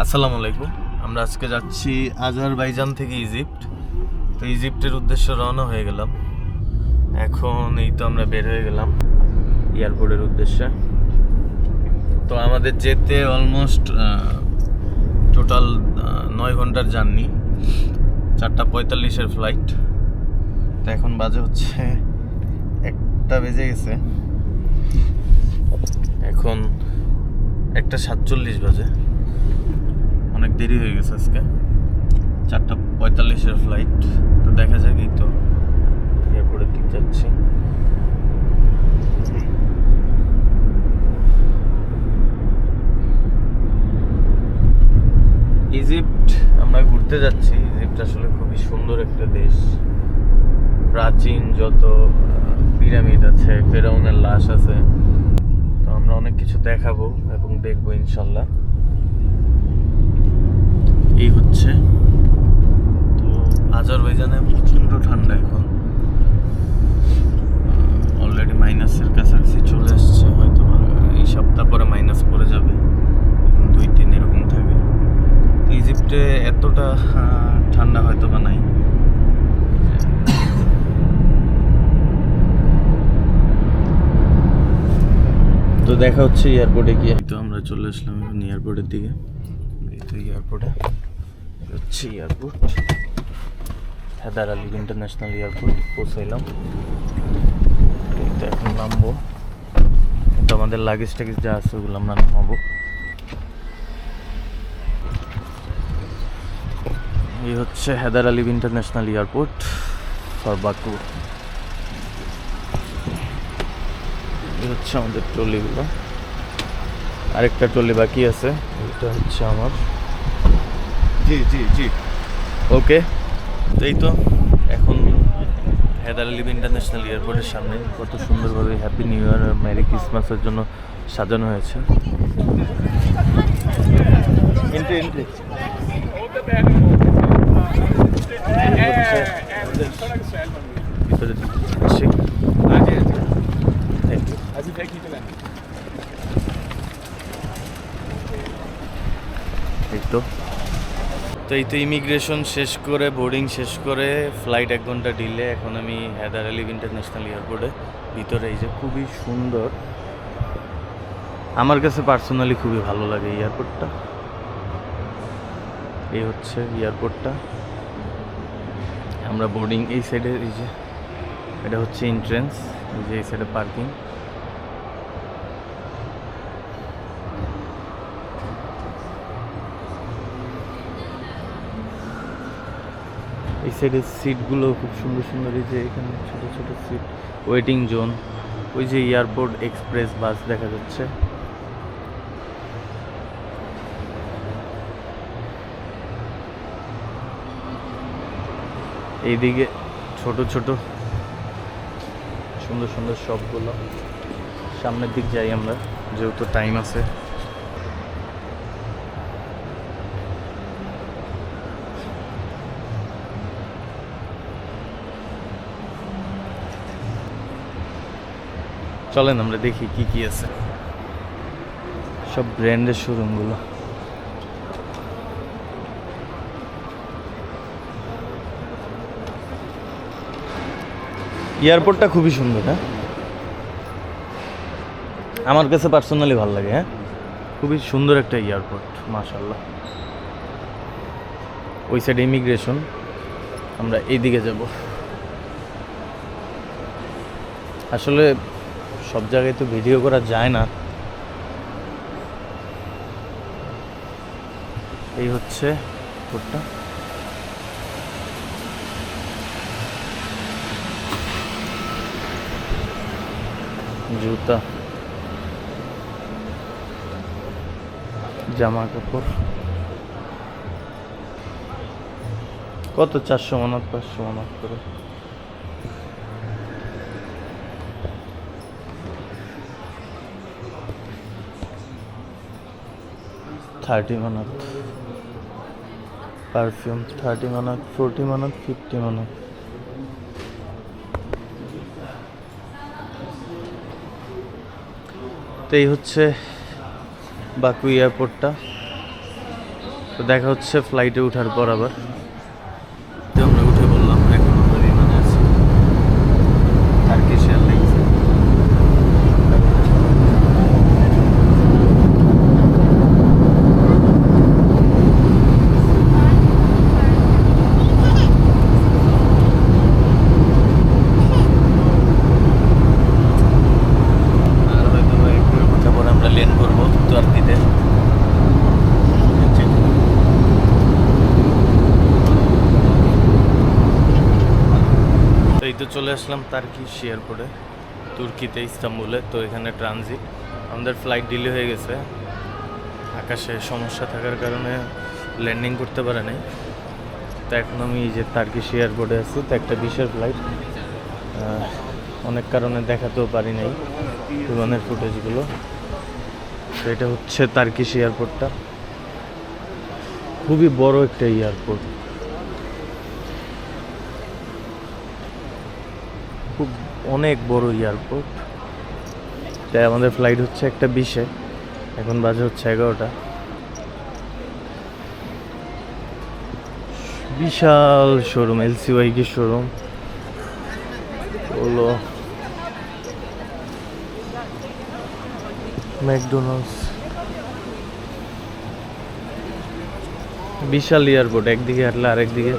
আসসালামু আলাইকুম। আমরা আজকে যাচ্ছি আজারবাইজান থেকে ইজিপ্ট। তো ইজিপ্টের উদ্দেশ্যে রওনা হয়ে গেলাম। এখন এই তো আমরা বের হয়ে গেলাম এয়ারপোর্টের উদ্দেশ্যে। তো আমাদের যেতে অলমোস্ট টোটাল 9 ঘন্টার জার্নি, 4:45-এর ফ্লাইট। তো এখন বাজে হচ্ছে 1টা বেজে গেছে, এখন 1:47 বাজে। অনেক দেরি হয়ে গেছে আজকে, 4:45-এর ফ্লাইট। তো দেখা যাক, এই তো এয়ারপোর্টের দিক যাচ্ছি। ইজিপ্ট আমরা ঘুরতে যাচ্ছি। ইজিপ্ট আসলে খুবই সুন্দর একটা দেশ। প্রাচীন যত পিরামিড আছে, ফেরাউনের লাশ আছে, তো আমরা অনেক কিছু দেখাবো এবং দেখবো ইনশাল্লাহ। এই হচ্ছে তো আজারবাইজানে প্রচণ্ড ঠান্ডা এখন, অলরেডি মাইনাসের কাছাকাছি চলে আসছে। হয়তো এই সপ্তাহ পরে মাইনাস পড়ে যাবে, 2-3 এরকম থাকে। তো ইজিপ্টে এতটা ঠান্ডা হয়তো বা নাই। তো দেখা হচ্ছে এয়ারপোর্টে গিয়ে। তো আমরা চলে আসলাম এখন এয়ারপোর্টের দিকে। এই তো এয়ারপোর্টে হচ্ছে airport, Hyder Ali international airport পৌঁছাইলাম। তো এখন নামবো। তো আমাদের লাগেজ টাগেজ যা আছে ওগুলো আমরা নামাবো। এই হচ্ছে Heydar Ali international airport for Baku. এই হচ্ছে আমাদের ট্রলিগুলো, আরেকটা ট্রলি বাকি আছে, এটা হচ্ছে আমার। জি জি জি, ওকে। তো এই তো এখন হায়দার আলী ইন্টারন্যাশনাল এয়ারপোর্টের সামনে কত সুন্দরভাবে হ্যাপি নিউ ইয়ার, মেরি ক্রিসমাসের জন্য সাজানো হয়েছে। এন্ট্রি এন্ট্রি ভিতরে দিচ্ছি। এই তো ইমিগ্রেশন শেষ করে, বোর্ডিং শেষ করে, ফ্লাইট 1 ঘন্টা ডিলে। এখন আমি হায়দার আলী ইন্টারন্যাশনাল এয়ারপোর্টে ভিতরে। এই যে খুবই সুন্দর, আমার কাছে পার্সোনালি খুবই ভালো লাগে এয়ারপোর্টটা। এই হচ্ছে এয়ারপোর্টটা। আমরা বোর্ডিং এই সাইডে, এই যে এটা হচ্ছে এন্ট্রেন্স, এই যে এই সাইডে পার্কিং। এই সাইডের সিটগুলো খুব সুন্দর সুন্দর। এই যে এখানে ছোট ছোট সিট, ওয়েটিং জোন। ওই যে এয়ারপোর্ট এক্সপ্রেস বাস দেখা যাচ্ছে। এইদিকে ছোট ছোট সুন্দর সুন্দর শপগুলো। সামনের দিক যাই আমরা, যেহেতু টাইম আছে। চলেন আমরা দেখি কি কি আছে। সব ব্র্যান্ডের শোরুমগুলো। এয়ারপোর্টটা খুবই সুন্দর, হ্যাঁ, আমার কাছে পার্সোনালি ভালো লাগে। হ্যাঁ, খুবই সুন্দর একটা এয়ারপোর্ট, মাশাআল্লাহ। ওই সাইডে ইমিগ্রেশন, আমরা এইদিকে যাব। আসলে সব জায়গায় তো ভিডিও করা যায় না। এই হচ্ছে এয়ারপোর্টটা। জুতা, জামা কাপড় কত, 400 মানত 500 মানত করে। $30 মানত। পারফিউম $30 মানত, 40 মানত, 50 মানত। তো এই হচ্ছে বাকু এয়ারপোর্টটা। তো দেখা হচ্ছে ফ্লাইটে ওঠার পর আবার। আমরা উঠে বললাম, এখন আমরা বিমানে আছি টার্কিশ এয়ারলাইন্স। আর হয়তো এক দুই ঘন্টা পরে আমরা ল্যান্ড করবো টার্কিতে। এই তো চলে আসলাম টার্কিশ এয়ারপোর্টে, তুর্কিতে, ইস্তাম্বুলে। তো এখানে ট্রানজিট, আমাদের ফ্লাইট ডিলে হয়ে গেছে, আকাশে সমস্যা থাকার কারণে ল্যান্ডিং করতে পারে নাই। তো এখন আমি এই যে টার্কিশ এয়ারপোর্টে আছি। তো একটা বিশেষ ফ্লাইট, অনেক কারণে দেখাতেও পারি নাই বিমানের ফুটেজগুলো। তো এটা হচ্ছে টার্কিশ এয়ারপোর্টটা, খুবই বড় একটা এয়ারপোর্ট, খুব অনেক বড় এয়ারপোর্ট। তাই আমাদের ফ্লাইট হচ্ছে 1:20-এ, এখন বাজে হচ্ছে 11টা। বিশাল শোরুম, LCYK শোরুম হলো, ম্যাকডোনাল্ডস। বিশাল এয়ারপোর্ট, একদিকে হাঁটলে আরেকদিকে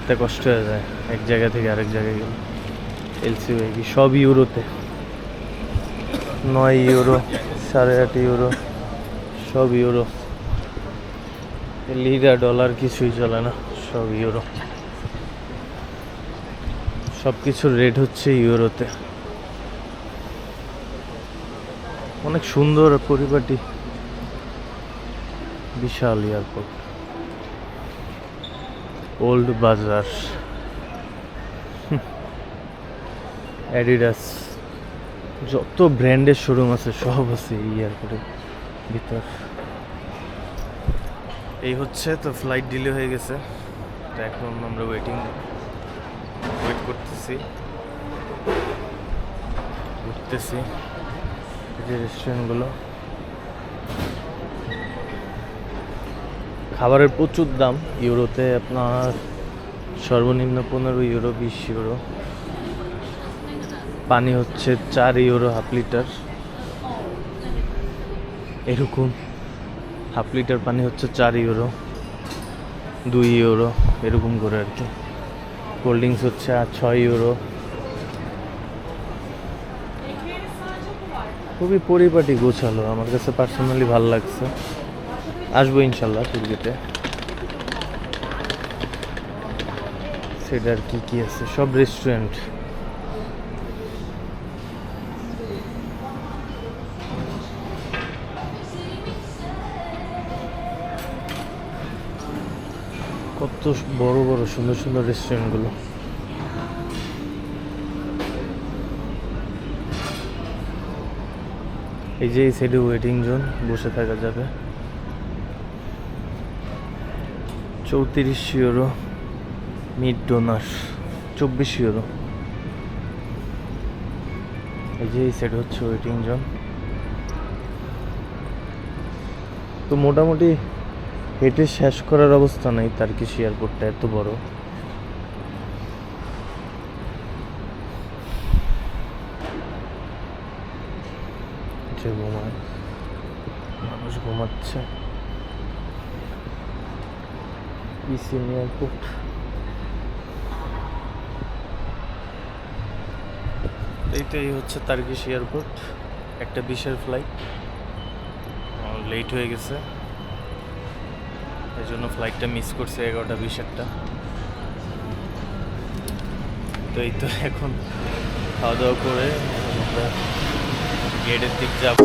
তা কষ্ট হয়ে যায়, এক জায়গা থেকে আরেক জায়গায় গেলে। LCYK সব ইউরোতে, 9 ইউরো, 8.5 ইউরো, সব ইউরো। লিরা ডলার কিছুই চলে না, সব ইউরো। সব কিছুর রেট হচ্ছে ইউরোতে। অনেক সুন্দর পরিপাটি, বিশাল এয়ারপোর্ট। ওল্ড বাজার, অ্যাডিডাস, যত ব্র্যান্ডের শোরুম আছে সব আছে এই এয়ারপোর্টের ভিতর। এই হচ্ছে, তো ফ্লাইট ডিলে হয়ে গেছে। তো এখন আমরা ওয়েট করতেছি, ঘুরতেছি এই যে রেস্টুরেন্টগুলো। খাবারের প্রচুর দাম ইউরোতে, আপনার সর্বনিম্ন 15 ইউরো, 20 ইউরো। পানি হচ্ছে 4 ইউরো হাফ লিটার, এরকম। হাফ লিটার পানি হচ্ছে 4 ইউরো, 2 ইউরো, এরকম করে আর কি। কোল্ড ড্রিঙ্কস হচ্ছে 6 ইউরো। খুবই পরিপাটি গোছালো, আমার কাছে পার্সোনালি ভালো লাগছে। আসবো ইনশাল্লাহ তুর্কিতে। সেটা আর কি আছে, সব রেস্টুরেন্ট। কত বড় বড় সুন্দর সুন্দর রেস্টুরেন্টগুলো। এই যে এই সাইডে ওয়েটিং জোন, বসে থাকা যাবে। 34 ইউরো মিড ডোনার, 24 ইউরো। এই যে এই সাইড হচ্ছে ওয়েটিং জোন। তো মোটামুটি হেঁটে শেষ করার অবস্থা নাই টার্কিশ এয়ারপোর্টটা, এত বড়। যে ঘুমায়, মানুষ ঘুমাচ্ছে। এয়ারপোর্ট। এইটাই হচ্ছে টার্কিশ এয়ারপোর্ট, 1:20-এর ফ্লাইট, লেট হয়ে গেছে, এই জন্য ফ্লাইটটা মিস করছে 11:20-এরটা। তো এই তো এখন খাওয়া দাওয়া করে আমরা গেটের দিক যাব।